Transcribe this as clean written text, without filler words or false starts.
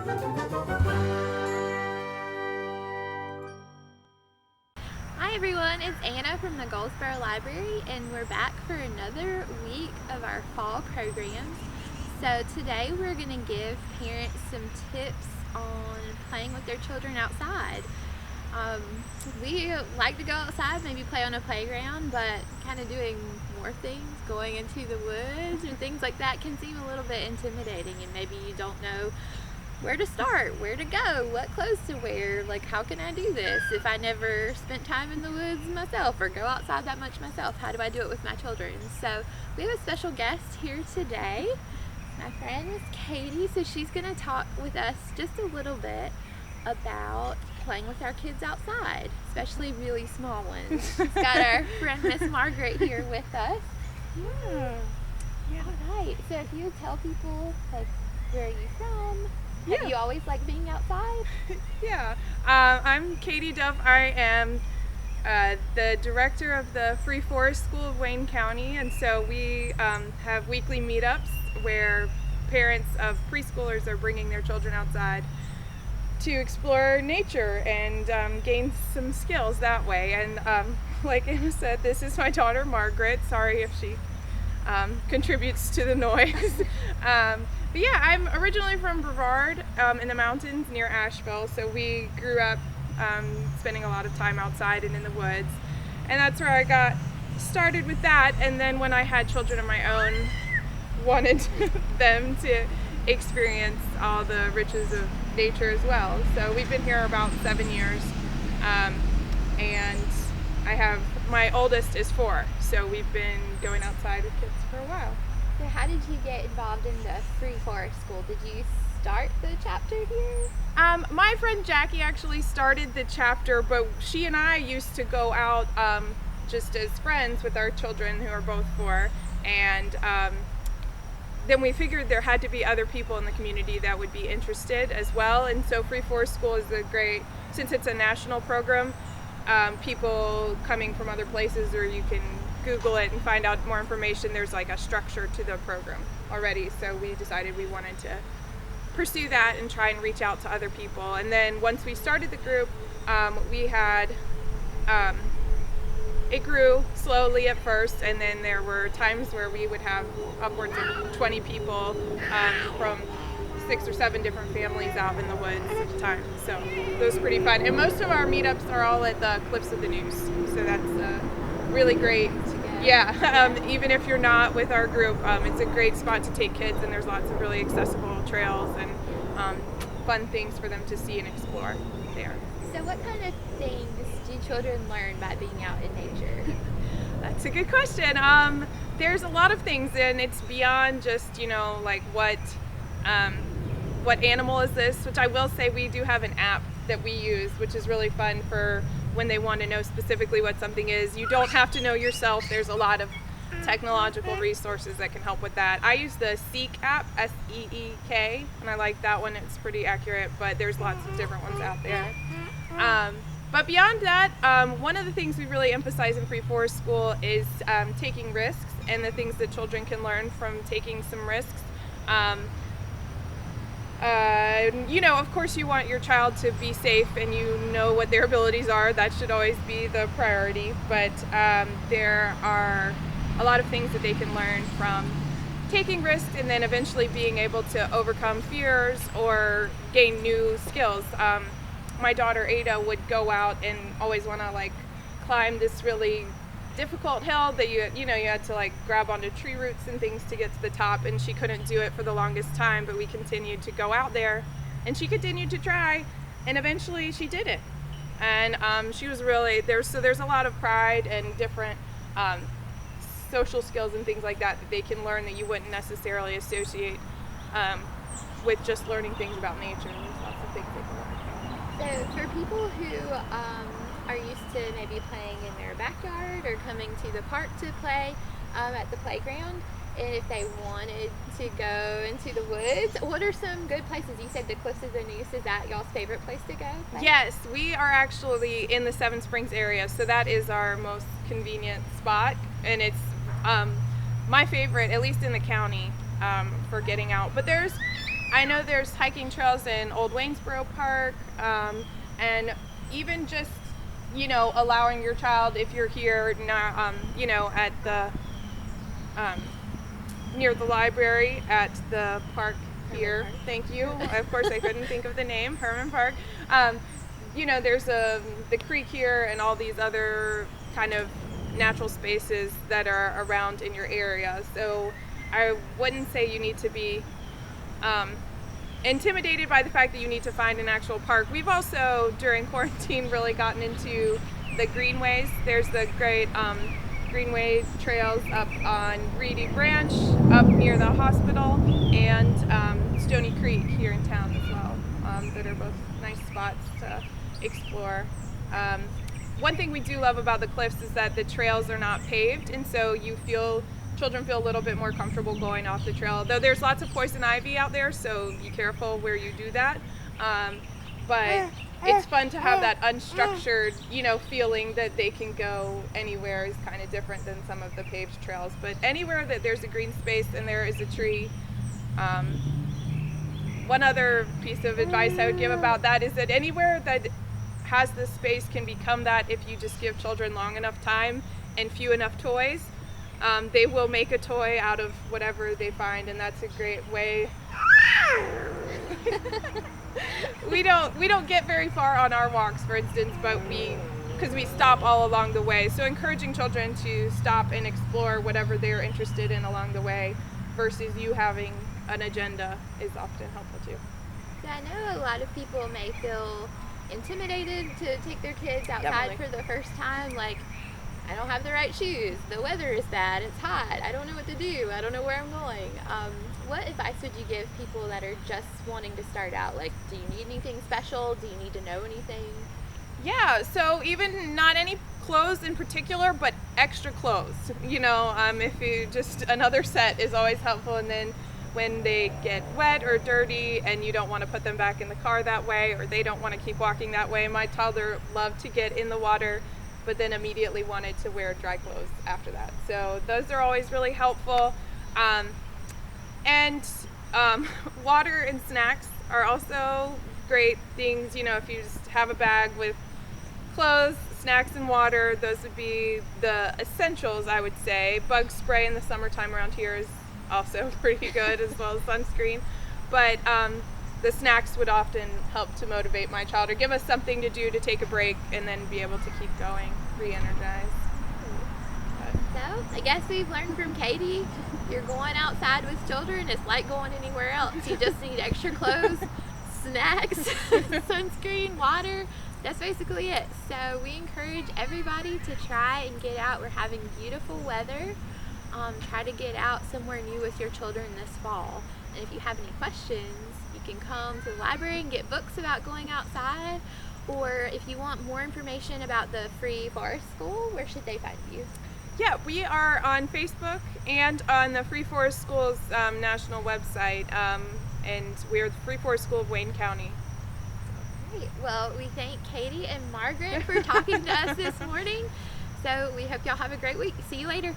Hi everyone, it's Anna from the Goldsboro Library, and we're back for another week of our fall programs. So today we're going to give parents some tips on playing with their children outside. We like to go outside, maybe play on a playground, but kind of doing more things, going into the woods or things like that can seem a little bit intimidating, and maybe you don't know where to start, where to go, what clothes to wear, like how can I do this if I never spent time in the woods myself or go outside that much myself? How do I do it with my children? So we have a special guest here today. My friend is Katie, so she's going to talk with us just a little bit about playing with our kids outside, especially really small ones. She's got our friend Miss Margaret here with us. Yeah. All right, so if you would tell people, like, where are you from? Yeah. Have you always liked being outside? Yeah. I'm Katie Duff. I am the director of the Free Forest School of Wayne County, and so we have weekly meetups where parents of preschoolers are bringing their children outside to explore nature and gain some skills that way. And like Anna said, this is my daughter Margaret. Sorry if she contributes to the noise. But yeah, I'm originally from Brevard in the mountains near Asheville, so we grew up spending a lot of time outside and in the woods, and that's where I got started with that. And then when I had children of my own, wanted them to experience all the riches of nature as well. So we've been here about 7 years, and my oldest is 4, so we've been going outside with kids for a while. So how did you get involved in the Free Forest School? Did you start the chapter here? My friend Jackie actually started the chapter, but she and I used to go out just as friends with our children who are both 4, and then we figured there had to be other people in the community that would be interested as well. And so Free Forest School is since it's a national program, people coming from other places, or you can Google it and find out more information. There's like a structure to the program already, so we decided we wanted to pursue that and try and reach out to other people. And then once we started the group, we had it grew slowly at first, and then there were times where we would have upwards of 20 people from 6 or 7 different families out in the woods at the time. So it was pretty fun. And most of our meetups are all at the Cliffs of the Neuse, so that's really great. Yeah, even if you're not with our group, it's a great spot to take kids, and there's lots of really accessible trails and fun things for them to see and explore there. So what kind of things do children learn by being out in nature? That's a good question. There's a lot of things, and it's beyond just, like what animal is this, which I will say we do have an app that we use, which is really fun for when they want to know specifically what something is. You don't have to know yourself. There's a lot of technological resources that can help with that. I use the Seek app, S-E-E-K, and I like that one. It's pretty accurate, but there's lots of different ones out there. But beyond that, one of the things we really emphasize in Free Forest School is taking risks, and the things that children can learn from taking some risks. Of course you want your child to be safe, and you know what their abilities are. That should always be the priority, but there are a lot of things that they can learn from taking risks, and then eventually being able to overcome fears or gain new skills. My daughter Ada would go out and always want to climb this really difficult hill that you had to grab onto tree roots and things to get to the top, and she couldn't do it for the longest time, but we continued to go out there, and she continued to try, and eventually she did it. And she was really there's a lot of pride and different social skills and things like that they can learn that you wouldn't necessarily associate with just learning things about nature. There's lots of things they can learn. So for people who are used to maybe playing in their backyard or coming to the park to play at the playground, and if they wanted to go into the woods, what are some good places? You said the Cliffs of the Neuse. Is that y'all's favorite place to go play? Yes, we are actually in the Seven Springs area, so that is our most convenient spot, and it's my favorite, at least in the county, for getting out. But there's I know there's hiking trails in Old Waynesboro Park, and even just, allowing your child, if you're here, at the, near the library at the park here. Park. Thank you. Of course, I couldn't think of the name, Herman Park. There's the creek here and all these other kind of natural spaces that are around in your area. So I wouldn't say you need to be intimidated by the fact that you need to find an actual park. We've also, during quarantine, really gotten into the greenways. There's the great greenway trails up on Reedy Branch, up near the hospital, and Stony Creek here in town as well, that are both nice spots to explore. One thing we do love about the cliffs is that the trails are not paved, and so children feel a little bit more comfortable going off the trail. Though there's lots of poison ivy out there, so be careful where you do that. But it's fun to have that unstructured, feeling that they can go anywhere is kind of different than some of the paved trails. But anywhere that there's a green space and there is a tree. One other piece of advice I would give about that is that anywhere that has the space can become that if you just give children long enough time and few enough toys. They will make a toy out of whatever they find, and that's a great way. We don't get very far on our walks, for instance, but because we stop all along the way. So encouraging children to stop and explore whatever they're interested in along the way versus you having an agenda is often helpful too. So I know a lot of people may feel intimidated to take their kids outside Definitely. for the first time, like, I don't have the right shoes, the weather is bad, it's hot, I don't know what to do, I don't know where I'm going. What advice would you give people that are just wanting to start out? Like, do you need anything special? Do you need to know anything? Yeah, so even not any clothes in particular, but extra clothes. If you just another set is always helpful, and then when they get wet or dirty and you don't want to put them back in the car that way, or they don't want to keep walking that way. My toddler loved to get in the water, but then immediately wanted to wear dry clothes after that. So those are always really helpful. And water and snacks are also great things. If you just have a bag with clothes, snacks, and water, those would be the essentials, I would say. Bug spray in the summertime around here is also pretty good, as well as sunscreen. But the snacks would often help to motivate my child or give us something to do to take a break and then be able to keep going, re-energize. So, I guess we've learned from Katie, you're going outside with children, it's like going anywhere else. You just need extra clothes, snacks, sunscreen, water. That's basically it. So we encourage everybody to try and get out. We're having beautiful weather. Try to get out somewhere new with your children this fall. And if you have any questions, you can come to the library and get books about going outside. Or if you want more information about the Free Forest School, where should they find you? Yeah, we are on Facebook and on the Free Forest School's national website, and we're the Free Forest School of Wayne County. Great. Well, we thank Katie and Margaret for talking to us this morning. So we hope y'all have a great week. See you later.